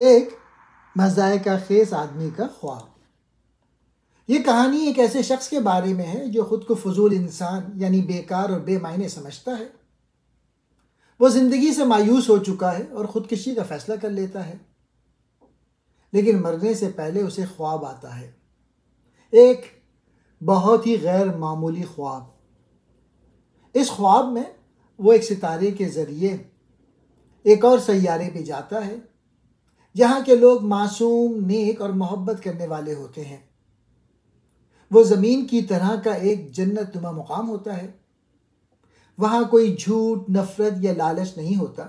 ایک مذائقہ خیز آدمی کا خواب۔ یہ کہانی ایک ایسے شخص کے بارے میں ہے جو خود کو فضول انسان یعنی بیکار اور بے معنی سمجھتا ہے۔ وہ زندگی سے مایوس ہو چکا ہے اور خودکشی کا فیصلہ کر لیتا ہے، لیکن مرنے سے پہلے اسے خواب آتا ہے، ایک بہت ہی غیر معمولی خواب۔ اس خواب میں وہ ایک ستارے کے ذریعے ایک اور سیارے پہ جاتا ہے جہاں کے لوگ معصوم، نیک اور محبت کرنے والے ہوتے ہیں۔ وہ زمین کی طرح کا ایک جنت نما مقام ہوتا ہے۔ وہاں کوئی جھوٹ، نفرت یا لالچ نہیں ہوتا،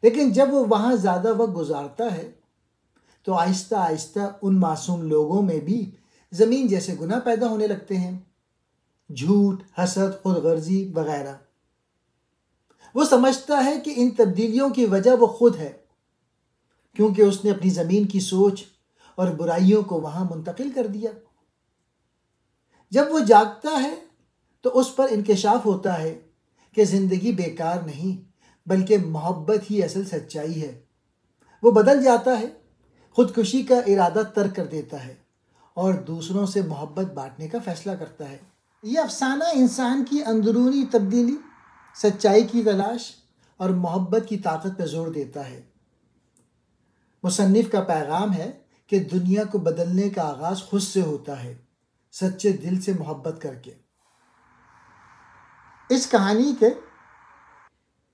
لیکن جب وہ وہاں زیادہ وقت گزارتا ہے تو آہستہ آہستہ ان معصوم لوگوں میں بھی زمین جیسے گناہ پیدا ہونے لگتے ہیں، جھوٹ، حسد، خود غرضی وغیرہ۔ وہ سمجھتا ہے کہ ان تبدیلیوں کی وجہ وہ خود ہے، کیونکہ اس نے اپنی زمین کی سوچ اور برائیوں کو وہاں منتقل کر دیا۔ جب وہ جاگتا ہے تو اس پر انکشاف ہوتا ہے کہ زندگی بیکار نہیں بلکہ محبت ہی اصل سچائی ہے۔ وہ بدل جاتا ہے، خودکشی کا ارادہ ترک کر دیتا ہے اور دوسروں سے محبت بانٹنے کا فیصلہ کرتا ہے۔ یہ افسانہ انسان کی اندرونی تبدیلی، سچائی کی تلاش اور محبت کی طاقت پر زور دیتا ہے۔ مصنف کا پیغام ہے کہ دنیا کو بدلنے کا آغاز خود سے ہوتا ہے، سچے دل سے محبت کر کے۔ اس کہانی کے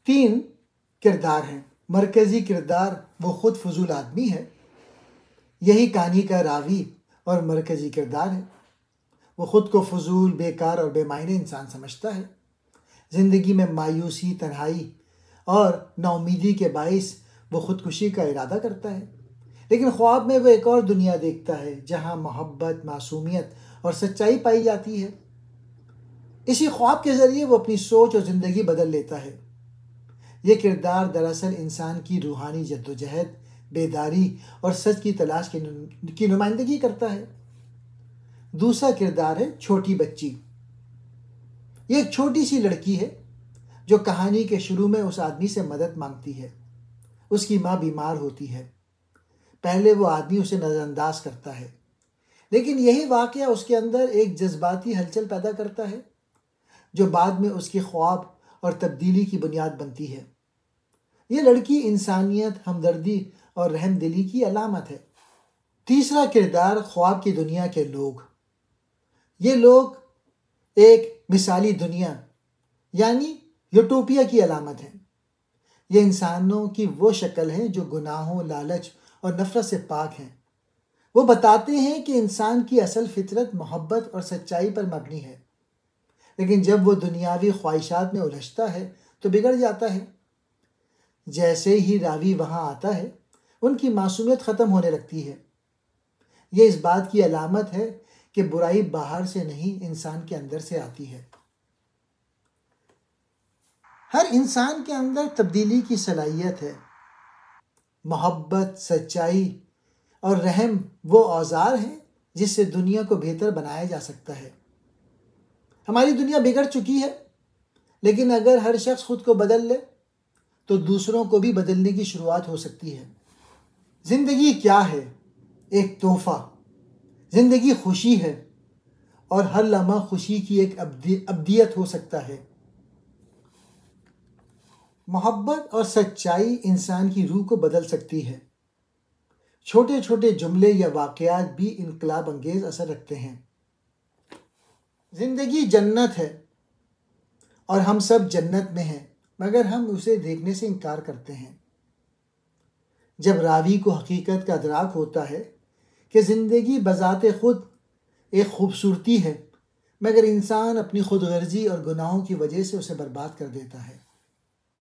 3 کردار ہیں۔ مرکزی کردار وہ خود فضول آدمی ہے، یہی کہانی کا راوی اور مرکزی کردار ہے۔ وہ خود کو فضول، بیکار اور بے معنی انسان سمجھتا ہے۔ زندگی میں مایوسی، تنہائی اور ناامیدی کے باعث وہ خودکشی کا ارادہ کرتا ہے، لیکن خواب میں وہ ایک اور دنیا دیکھتا ہے جہاں محبت، معصومیت اور سچائی پائی جاتی ہے۔ اسی خواب کے ذریعے وہ اپنی سوچ اور زندگی بدل لیتا ہے۔ یہ کردار دراصل انسان کی روحانی جدوجہد، بیداری اور سچ کی تلاش کی نمائندگی کرتا ہے۔ دوسرا کردار ہے چھوٹی بچی۔ یہ ایک چھوٹی سی لڑکی ہے جو کہانی کے شروع میں اس آدمی سے مدد مانگتی ہے۔ اس کی ماں بیمار ہوتی ہے۔ پہلے وہ آدمی اسے نظر انداز کرتا ہے، لیکن یہی واقعہ اس کے اندر ایک جذباتی ہلچل پیدا کرتا ہے جو بعد میں اس کے خواب اور تبدیلی کی بنیاد بنتی ہے۔ یہ لڑکی انسانیت، ہمدردی اور رحم دلی کی علامت ہے۔ تیسرا کردار خواب کی دنیا کے لوگ۔ یہ لوگ ایک مثالی دنیا یعنی یوٹوپیا کی علامت ہیں۔ یہ انسانوں کی وہ شکل ہے جو گناہوں، لالچ اور نفرت سے پاک ہیں۔ وہ بتاتے ہیں کہ انسان کی اصل فطرت محبت اور سچائی پر مبنی ہے، لیکن جب وہ دنیاوی خواہشات میں الجھتا ہے تو بگڑ جاتا ہے۔ جیسے ہی راوی وہاں آتا ہے، ان کی معصومیت ختم ہونے لگتی ہے۔ یہ اس بات کی علامت ہے کہ برائی باہر سے نہیں، انسان کے اندر سے آتی ہے۔ ہر انسان کے اندر تبدیلی کی صلاحیت ہے۔ محبت، سچائی اور رحم وہ اوزار ہیں جس سے دنیا کو بہتر بنایا جا سکتا ہے۔ ہماری دنیا بگڑ چکی ہے، لیکن اگر ہر شخص خود کو بدل لے تو دوسروں کو بھی بدلنے کی شروعات ہو سکتی ہے۔ زندگی کیا ہے؟ ایک تحفہ۔ زندگی خوشی ہے اور ہر لمحہ خوشی کی ایک ابدیت ہو سکتا ہے۔ محبت اور سچائی انسان کی روح کو بدل سکتی ہے۔ چھوٹے چھوٹے جملے یا واقعات بھی انقلاب انگیز اثر رکھتے ہیں۔ زندگی جنت ہے اور ہم سب جنت میں ہیں، مگر ہم اسے دیکھنے سے انکار کرتے ہیں۔ جب راوی کو حقیقت کا ادراک ہوتا ہے کہ زندگی بذات خود ایک خوبصورتی ہے، مگر انسان اپنی خود غرضی اور گناہوں کی وجہ سے اسے برباد کر دیتا ہے۔